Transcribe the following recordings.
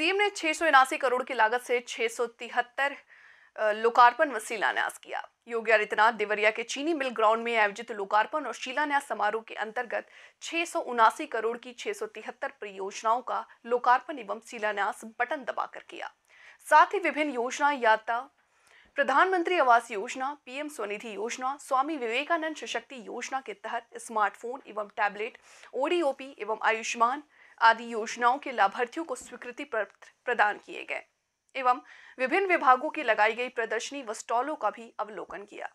CM ने 679 करोड़ की लागत से 673 लोकार्पण व शिलान्यास किया। योगी आदित्यनाथ देवरिया के चीनी मिल ग्राउंड में आयोजित लोकार्पण और शिलान्यास समारोह के अंतर्गत 679 करोड़ की 673 परियोजनाओं का लोकार्पण एवं शिलान्यास बटन दबाकर किया। साथ ही विभिन्न योजनाएं याता प्रधानमंत्री आवास योजना, पीएम स्वनिधि योजना, स्वामी विवेकानंद सशक्ति योजना के तहत स्मार्टफोन एवं टैबलेट, ओडीओपी एवं आयुष्मान आदि योजनाओं के लाभार्थियों को स्वीकृति पत्र प्रदान किए गए एवं विभिन्न विभागों की लगाई गई प्रदर्शनी व स्टॉलों का भी अवलोकन किया।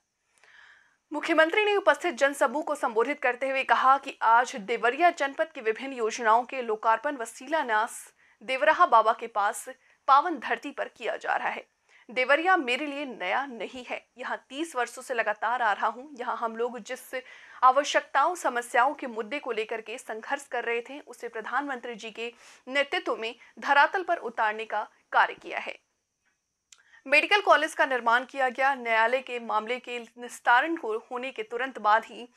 मुख्यमंत्री ने उपस्थित जनसमूह को संबोधित करते हुए कहा कि आज देवरिया जनपद की विभिन्न योजनाओं के लोकार्पण व शिलान्यास देवराहा बाबा के पास पावन धरती पर किया जा रहा है। देवरिया मेरे लिए नया नहीं है, यहाँ 30 वर्षों से लगातार आ रहा हूँ। यहाँ हम लोग जिस आवश्यकताओं, समस्याओं के मुद्दे को लेकर के संघर्ष कर रहे थे, उसे प्रधानमंत्री जी के नेतृत्व में धरातल पर उतारने का कार्य किया है। मेडिकल कॉलेज का निर्माण किया गया। न्यायालय के मामले के निस्तारण होने के तुरंत बाद ही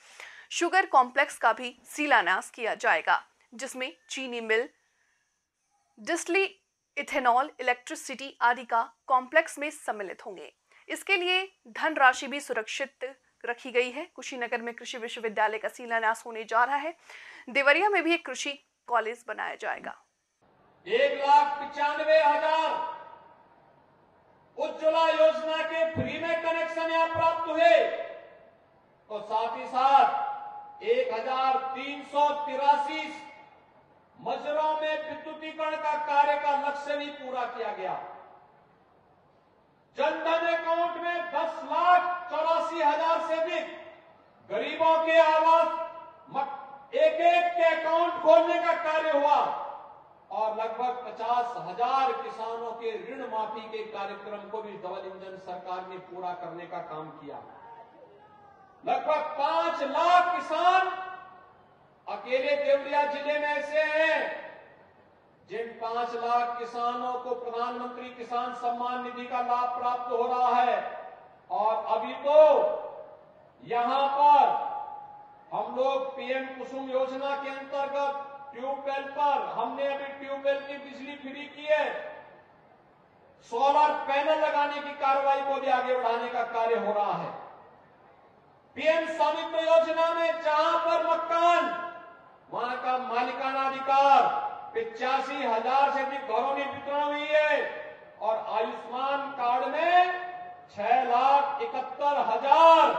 शुगर कॉम्प्लेक्स का भी शिलान्यास किया जाएगा, जिसमें चीनी मिल, डिस्टिलरी, इथेनॉल, इलेक्ट्रिसिटी आदि का कॉम्प्लेक्स में सम्मिलित होंगे। इसके लिए धनराशि भी सुरक्षित रखी गई है। कुशीनगर में कृषि विश्वविद्यालय का शिलान्यास होने जा रहा है। देवरिया में भी एक कृषि कॉलेज बनाया जाएगा। 1,95,000 उज्ज्वला योजना के फ्री में कनेक्शन यहाँ प्राप्त हुए, तो साथ ही साथ 1,383 मजरों में विद्युतीकरण का कार्य का लक्ष्य भी पूरा किया गया। जनधन अकाउंट में 10,84,000 से अधिक गरीबों के आवास एक के अकाउंट खोलने का कार्य हुआ और लगभग 50,000 किसानों के ऋण माफी के कार्यक्रम को भी डबल इंजन सरकार ने पूरा करने का काम किया। लगभग 5 लाख किसान अकेले देवरिया जिले में ऐसे हैं जिन 5 लाख किसानों को प्रधानमंत्री किसान सम्मान निधि का लाभ प्राप्त हो रहा है। और अभी तो यहां पर हम लोग पीएम कुसुम योजना के अंतर्गत ट्यूबवेल पर हमने अभी ट्यूबवेल की बिजली फ्री की है। सोलर पैनल लगाने की कार्रवाई को भी आगे बढ़ाने का कार्य हो रहा है। पीएम स्वामित्व योजना में जहां पर मकान, वहां का मालिकाना अधिकार 85,000 से अधिक घरों में वितरण हुई है और आयुष्मान कार्ड में 6,71,000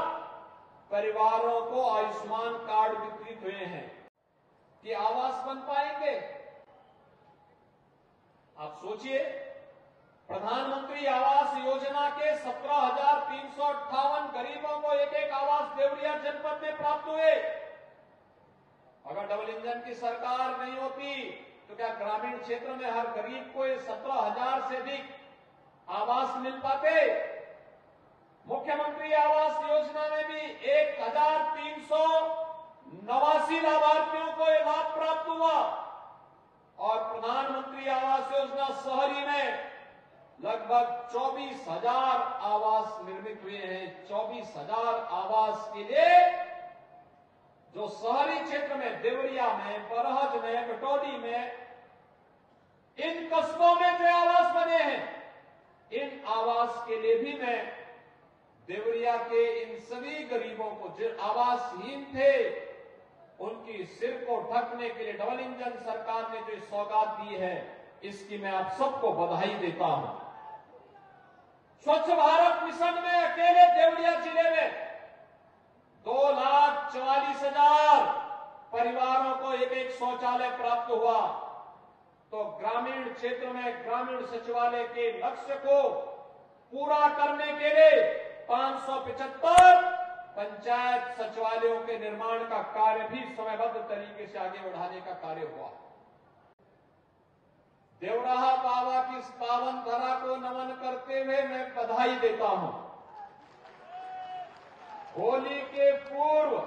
परिवारों को आयुष्मान कार्ड वितरित हुए हैं। कि आवास बन पाएंगे? आप सोचिए, प्रधानमंत्री आवास योजना के 17,358 गरीबों को एक आवास देवरिया जनपद में प्राप्त हुए। अगर डबल इंजन की सरकार नहीं होती तो क्या ग्रामीण क्षेत्र में हर गरीब को 17,000 से अधिक आवास मिल पाते? मुख्यमंत्री आवास योजना में भी 1,389 लाभार्थियों को यह लाभ प्राप्त हुआ और प्रधानमंत्री आवास योजना शहरी में लगभग 24,000 आवास निर्मित हुए हैं। 24,000 आवास के लिए जो शहरी क्षेत्र में देवरिया में, बरहज में, कटौदी में, इन कस्बों में जो आवास बने हैं, इन आवास के लिए भी मैं देवरिया के इन सभी गरीबों को जो आवासहीन थे उनकी सिर को ढकने के लिए डबल इंजन सरकार ने जो सौगात दी है, इसकी मैं आप सबको बधाई देता हूं। स्वच्छ भारत मिशन में अकेले देवरिया जिले में 2,44,000 परिवारों को एक शौचालय प्राप्त हुआ। तो ग्रामीण क्षेत्र में ग्रामीण सचिवालय के लक्ष्य को पूरा करने के लिए 575 पंचायत सचिवालयों के निर्माण का कार्य भी समयबद्ध तरीके से आगे बढ़ाने का कार्य हुआ। देवराहा बाबा की इस पावन धरा को नमन करते हुए मैं बधाई देता हूं। होली के पूर्व,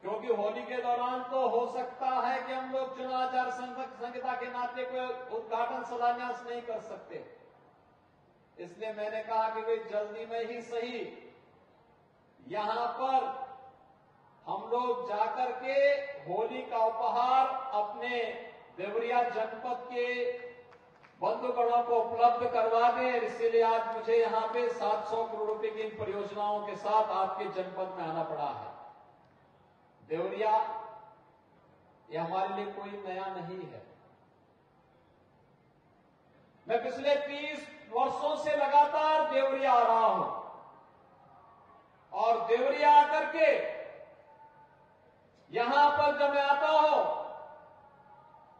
क्योंकि होली के दौरान तो हो सकता है कि हम लोग चुनाव आचार संहिता के नाते कोई उद्घाटन शिलान्यास नहीं कर सकते, इसलिए मैंने कहा कि वे जल्दी में ही सही यहां पर हम लोग जाकर के होली का उपहार अपने देवरिया जनपद के बंधुगणों को उपलब्ध करवा दें। इसीलिए आज मुझे यहाँ पे 700 करोड़ रुपए की इन परियोजनाओं के साथ आपके जनपद में आना पड़ा है। देवरिया ये हमारे लिए कोई नया नहीं है। मैं पिछले 30 वर्षों से लगातार देवरिया आ रहा हूं और देवरिया आकर के यहां पर जब मैं आता हूं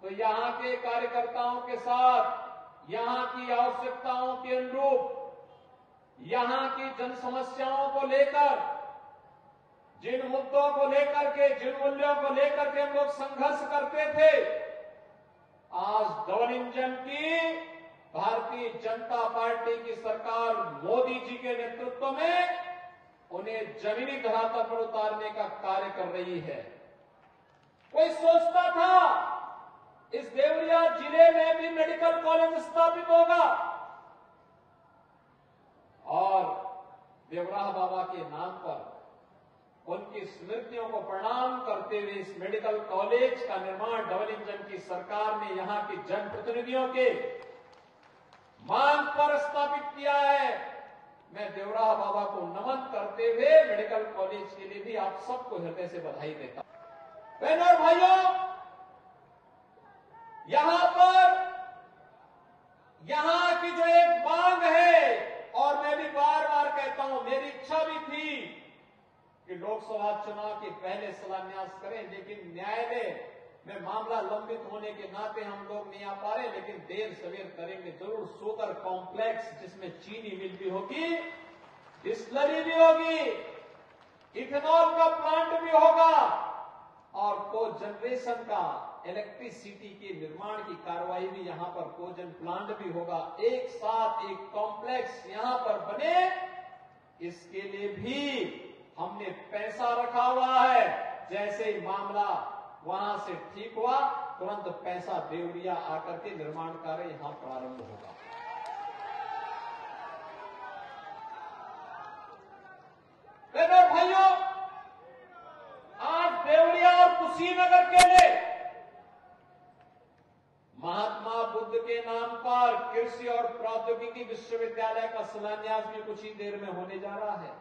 तो यहां के कार्यकर्ताओं के साथ यहां की आवश्यकताओं के अनुरूप यहां की जन समस्याओं को लेकर, जिन मुद्दों को लेकर के, जिन मूल्यों को लेकर के हम लोग संघर्ष करते थे, आज डबल इंजन की भारतीय जनता पार्टी की सरकार मोदी जी के नेतृत्व में उन्हें जमीनी धरातल पर उतारने का कार्य कर रही है। कोई सोचता था इस देवरिया जिले में भी मेडिकल कॉलेज स्थापित होगा और देवराह बाबा के नाम पर उनकी स्मृतियों को प्रणाम करते हुए इस मेडिकल कॉलेज का निर्माण डबल इंजन की सरकार ने यहां के जनप्रतिनिधियों के मांग पर स्थापित किया है। मैं देवराह बाबा को नमन करते हुए मेडिकल कॉलेज के लिए भी आप सबको हृदय से बधाई देता हूं। बहनों और भाइयों, यहां पर यहां की जो एक मांग है, और मैं भी बार बार कहता हूं, मेरी इच्छा भी थी कि लोकसभा चुनाव के पहले शिलान्यास करें, लेकिन न्यायालय में मामला लंबित होने के नाते हम लोग नहीं आ पा रहे, लेकिन देर सवेर करेंगे जरूर। शुगर कॉम्प्लेक्स जिसमें चीनी मिल भी होगी, डिस्टिलरी भी होगी, इथेनॉल का प्लांट भी होगा और को जनरेशन का इलेक्ट्रिसिटी के निर्माण की कार्रवाई भी यहां पर कोजन प्लांट भी होगा। एक साथ एक कॉम्प्लेक्स यहां पर बने, इसके लिए भी हमने पैसा रखा हुआ है। जैसे ही मामला वहां से ठीक हुआ, तुरंत पैसा देवरिया आकर के निर्माण कार्य यहां प्रारंभ होगा। बहनों भाइयों, आज देवरिया और कुशीनगर के लिए महात्मा बुद्ध के नाम पर कृषि और प्रौद्योगिकी विश्वविद्यालय का शिलान्यास भी कुछ ही देर में होने जा रहा है।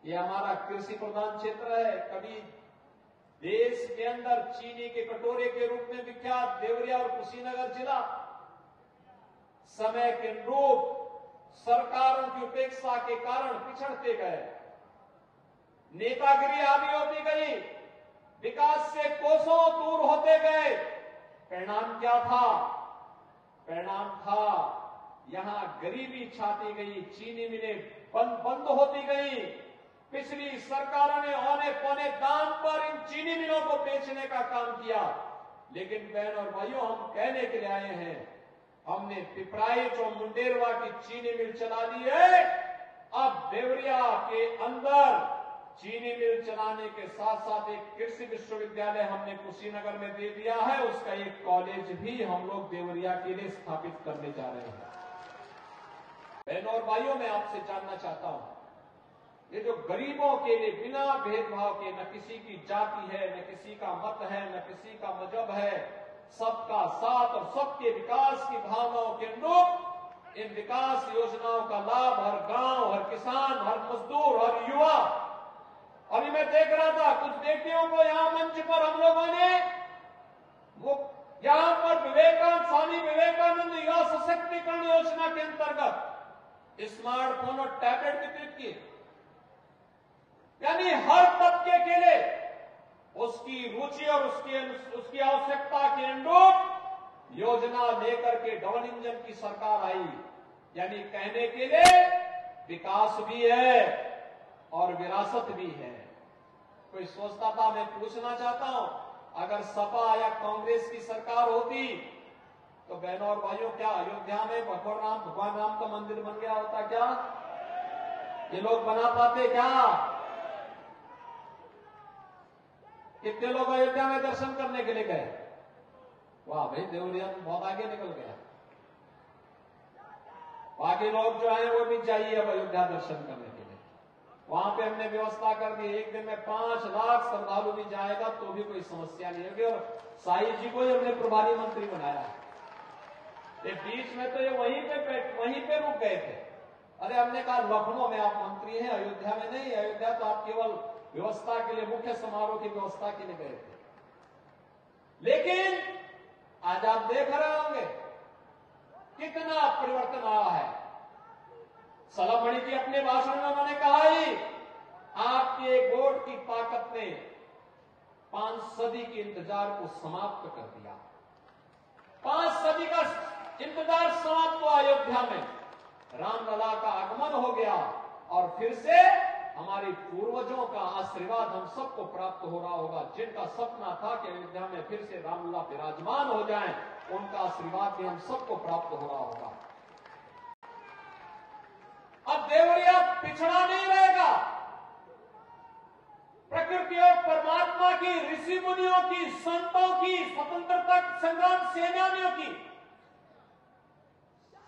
यह हमारा कृषि प्रधान क्षेत्र है। कभी देश के अंदर चीनी के कटोरे के रूप में विख्यात देवरिया और कुशीनगर जिला समय के अनुरूप सरकारों की उपेक्षा के कारण पिछड़ते गए, नेतागिरी हावी होती गई, विकास से कोसों दूर होते गए। परिणाम क्या था? परिणाम था यहां गरीबी छाती गई, चीनी मिलें बंद होती गई। पिछली सरकारों ने औने पौने दाम पर इन चीनी मिलों को बेचने का काम किया। लेकिन बहन और भाइयों, हम कहने के लिए आए हैं, हमने पिपराइच और मुंडेरवा की चीनी मिल चला दी है। अब देवरिया के अंदर चीनी मिल चलाने के साथ साथ एक कृषि विश्वविद्यालय हमने कुशीनगर में दे दिया है। उसका एक कॉलेज भी हम लोग देवरिया के लिए स्थापित करने जा रहे हैं। बहनों और भाइयों, मैं आपसे जानना चाहता हूं, ये जो गरीबों के लिए बिना भेदभाव के, न किसी की जाति है, न किसी का मत है, न किसी का मजहब है, सबका साथ और सबके विकास की भावनाओं के अनुरूप इन विकास योजनाओं का लाभ हर गांव, हर किसान, हर मजदूर, हर युवा। अभी मैं देख रहा था कुछ बेटियों को यहां मंच पर हम लोगों ने यहां पर स्वामी विवेकानंद युवा सशक्तिकरण योजना के अंतर्गत स्मार्टफोन और टैबलेट वितरित किए। यानी हर तबके के लिए उसकी रुचि और उसकी आवश्यकता के अनुरूप योजना लेकर के डबल इंजन की सरकार आई। यानी कहने के लिए विकास भी है और विरासत भी है। कोई सोचता था, मैं पूछना चाहता हूं, अगर सपा या कांग्रेस की सरकार होती तो बहनों और भाइयों, क्या अयोध्या में भगवान राम का मंदिर बन गया होता? क्या ये लोग बना पाते? क्या कितने लोग अयोध्या में दर्शन करने के लिए गए? वाह भाई, देवरिया बहुत आगे निकल गया। बाकी लोग जो हैं वो भी चाहिए अब अयोध्या दर्शन करने के लिए। वहां पे हमने व्यवस्था कर दी, एक दिन में 5 लाख श्रद्धालु भी जाएगा तो भी कोई समस्या नहीं होगी। और साई जी को ही हमने प्रभारी मंत्री बनाया है। ये बीच में तो ये वहीं पे रुक गए थे। अरे हमने कहा लखनऊ में आप मंत्री हैं, अयोध्या में नहीं। अयोध्या तो आप केवल व्यवस्था के लिए, मुख्य समारोह की व्यवस्था के लिए गए थे। लेकिन आज आप देख रहे होंगे कितना परिवर्तन आया है। सलामणि जी अपने भाषण में उन्होंने कहा ही, आपके वोट की ताकत ने 5 सदी के इंतजार को समाप्त कर दिया। 5 सदी का इंतजार समाप्त हुआ। अयोध्या में रामलला का आगमन हो गया और फिर से हमारे पूर्वजों का आशीर्वाद हम सबको प्राप्त हो रहा होगा। जिनका सपना था कि अयोध्या में फिर से रामलला विराजमान हो जाएं, उनका आशीर्वाद भी हम सबको प्राप्त हो रहा होगा। अब देवरिया पिछड़ा नहीं रहेगा। प्रकृति और परमात्मा की, ऋषि मुनियों की, संतों की, स्वतंत्रता संग्राम सेनानियों की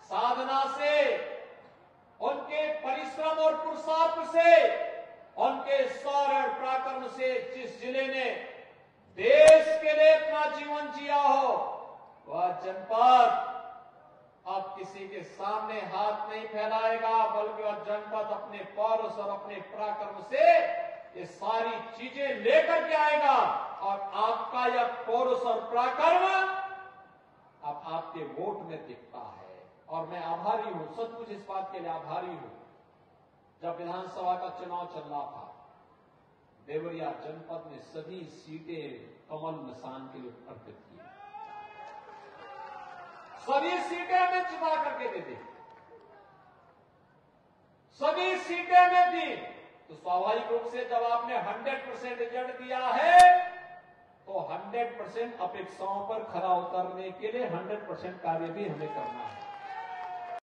साधना से, उनके परिश्रम और पुरुषार्थ से, उनके शौर्य और पराक्रम से जिस जिले ने देश के लिए अपना जीवन जिया हो, वह जनपद अब किसी के सामने हाथ नहीं फैलाएगा, बल्कि वह जनपद अपने पौरुष और अपने पराक्रम से ये सारी चीजें लेकर के आएगा। और आपका यह पौरुष और पराक्रम अब आपके वोट में दिखता है। और मैं आभारी हूं, सचमुच इस बात के लिए आभारी हूं। जब विधानसभा का चुनाव चल रहा था, देवरिया जनपद में सभी सीटें कमल निशान के लिए अर्पित की। सभी सीटें हमें जिता करके दे दी, सभी सीटें हमें दी। तो स्वाभाविक रूप से जब आपने 100% रिजल्ट दिया है, तो 100% अपेक्षाओं पर खरा उतरने के लिए 100% कार्य भी हमें करना है।